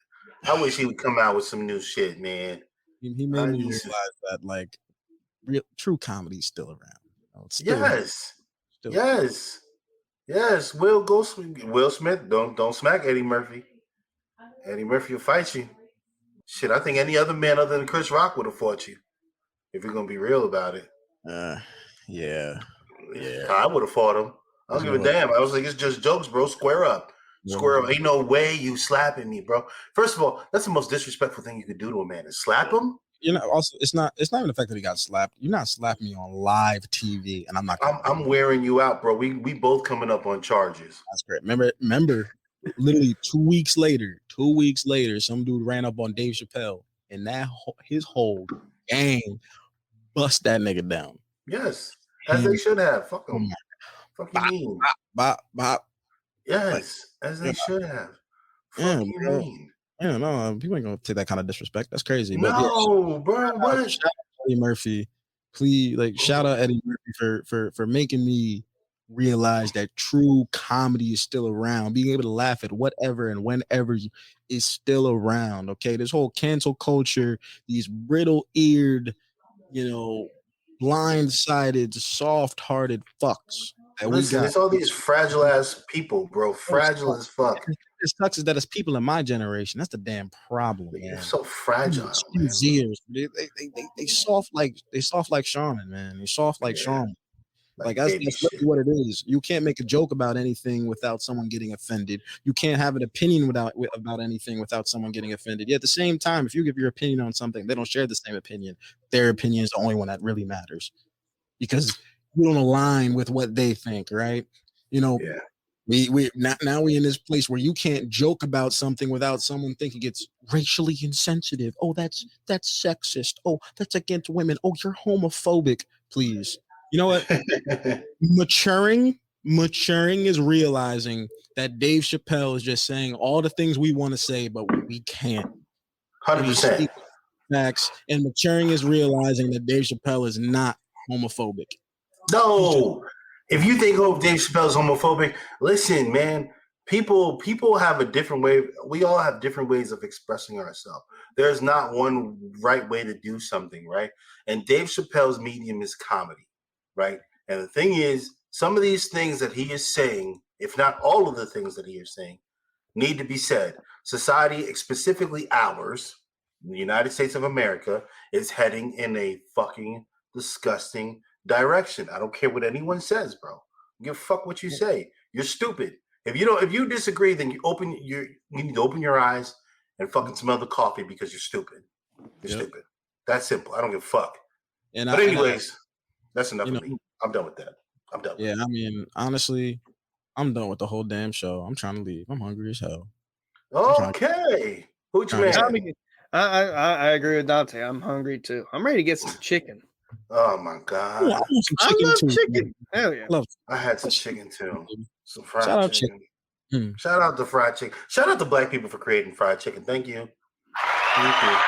I wish he would come out with some new shit, man. He made me realize that like true comedy is still around. Yes. Will Smith. Don't smack Eddie Murphy. Eddie Murphy will fight you. Shit, I think any other man other than Chris Rock would have fought you. If you're gonna be real about it. Yeah. I would have fought him. I don't give a damn. I was like, it's just jokes, bro. Square up. Square up. Ain't no way you slapping me, bro. First of all, that's the most disrespectful thing you could do to a man is slap him. Also, it's not even the fact that he got slapped. You're not slapping me on live TV, and I'm not. I'm wearing you out, bro. We both coming up on charges. That's great. Remember, literally 2 weeks later, some dude ran up on Dave Chappelle, and his whole gang bust that nigga down. Yes, as they should have. Fuck them. Fuck you mean? Bop. Yes, as they should have. Fuck you mean? Yeah, no, people ain't gonna take that kind of disrespect. That's crazy. No, bro. What? Shout out Eddie Murphy. Please, shout out Eddie Murphy for making me realize that true comedy is still around. Being able to laugh at whatever and whenever is still around. Okay, this whole cancel culture, these brittle-eared, blindsided, soft-hearted fucks. Listen, it's all these fragile ass people, bro. Fragile as fuck. It sucks is that it's people in my generation. That's the damn problem. You're so fragile, man. They soft like Charmin, man. They soft like Charmin. Like that's really what it is. You can't make a joke about anything without someone getting offended. You can't have an opinion about anything without someone getting offended. Yet at the same time, if you give your opinion on something, they don't share the same opinion. Their opinion is the only one that really matters because you don't align with what they think, right? We in this place where you can't joke about something without someone thinking it's racially insensitive. Oh, that's sexist. Oh, that's against women. Oh, you're homophobic. Please. You know what? Maturing is realizing that Dave Chappelle is just saying all the things we want to say, but we can't. 100%. Facts. And maturing is realizing that Dave Chappelle is not homophobic. No, If you think Dave Chappelle is homophobic, listen, man. People have a different way. We all have different ways of expressing ourselves. There's not one right way to do something, right? And Dave Chappelle's medium is comedy, right? And the thing is, some of these things that he is saying, if not all of the things that he is saying, need to be said. Society, specifically ours, the United States of America, is heading in a fucking disgusting direction. I don't care what anyone says, bro. Give a fuck what you say. You're stupid. If you disagree, then you need to open your eyes and fucking smell the coffee because you're stupid. You're stupid. That's simple. I don't give a fuck. But anyways, that's enough of me. I'm done with that. I'm done. Yeah, I mean, honestly, I'm done with the whole damn show. I'm trying to leave. I'm hungry as hell. Okay. Hoochie man. I agree with Dante. I'm hungry too. I'm ready to get some chicken. Oh my god. Yeah, I love chicken. Hell yeah. I had some chicken too. Some fried Shout out chicken. Shout out to fried chicken. Shout out to black people for creating fried chicken. Thank you. Thank you.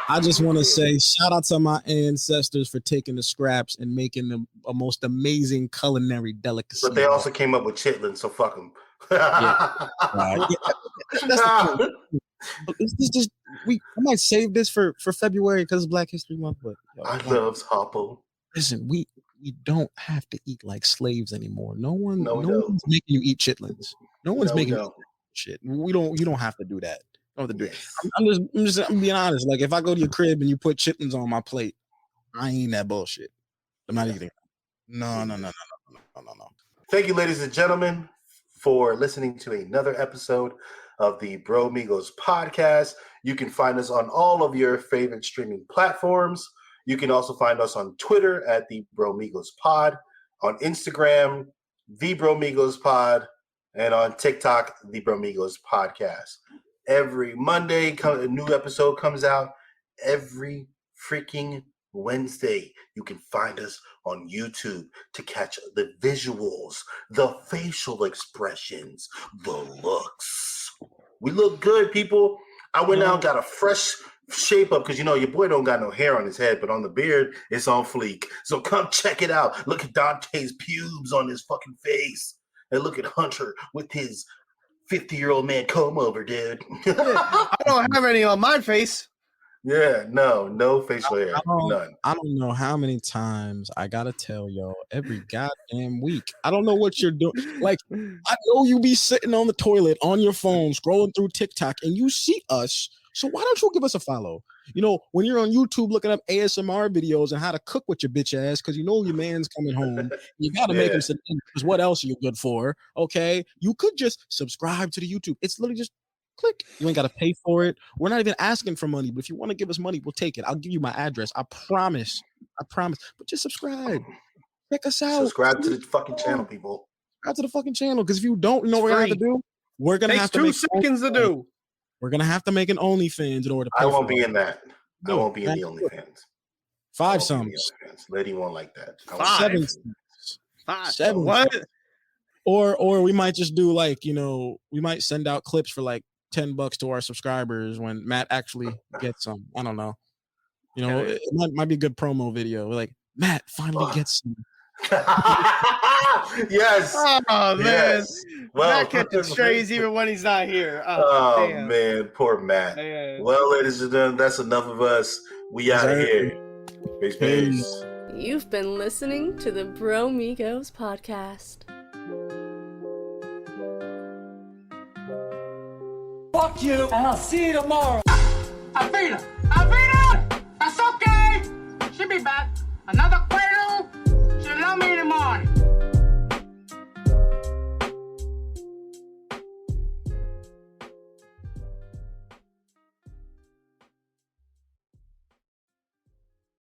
I just want to say shout out to my ancestors for taking the scraps and making them a most amazing culinary delicacy. But they also came up with chitlins, so fuck them. That's the point. I might save this for February because it's Black History Month. But I love Hoppo. Listen, we don't have to eat like slaves anymore. No one's making you eat chitlins. No one's making you eat shit. You don't have to do that. You don't have to do it. I'm being honest. Like if I go to your crib and you put chitlins on my plate, I ain't that bullshit. I'm not eating. No. Thank you, ladies and gentlemen, for listening to another episode of the Bromigos podcast. You can find us on all of your favorite streaming platforms. You can also find us on Twitter at the Bromigos Pod, on Instagram, the Bromigos Pod, and on TikTok, the Bromigos Podcast. Every Monday, a new episode comes out. Every freaking Wednesday, you can find us on YouTube to catch the visuals, the facial expressions, the looks. We look good, people. I went out and got a fresh shape up because your boy don't got no hair on his head, but on the beard, it's on fleek. So come check it out. Look at Dante's pubes on his fucking face. And look at Hunter with his 50-year-old man comb over, dude. I don't have any on my face. Yeah, no facial hair. None. I don't know how many times I gotta tell y'all every goddamn week. I don't know what you're doing. Like, I know you be sitting on the toilet on your phone scrolling through TikTok and you see us. So why don't you give us a follow? When you're on YouTube looking up ASMR videos and how to cook with your bitch ass because your man's coming home, you gotta make him sit in because what else are you good for? Okay, you could just subscribe to the YouTube. It's literally just click. You ain't got to pay for it. We're not even asking for money, but if you want to give us money, we'll take it. I'll give you my address. I promise. But just subscribe. Check us out. Subscribe to the fucking channel, people. Subscribe to the fucking channel because if you don't know what we're gonna have to do, we're gonna have to 2 seconds to do. We're gonna have to make an OnlyFans in order to pay I won't be in that. I won't be in the OnlyFans. 5 sums. Lady won't like that. 7 5. 7. What? Or we might just do we might send out clips for like $10 to our subscribers when Matt actually gets some. I don't know. It might be a good promo video. We're like, Matt finally gets some. Yes. Oh man. Yes. Well, Matt catches strays even when he's not here. Oh damn. Man, poor Matt. Man. Well, ladies and gentlemen, that's enough of us. We out of here. Peace. You've been listening to the Bromigos podcast. Fuck you, and I'll see you tomorrow. I beat her! That's okay! She'll be back. Another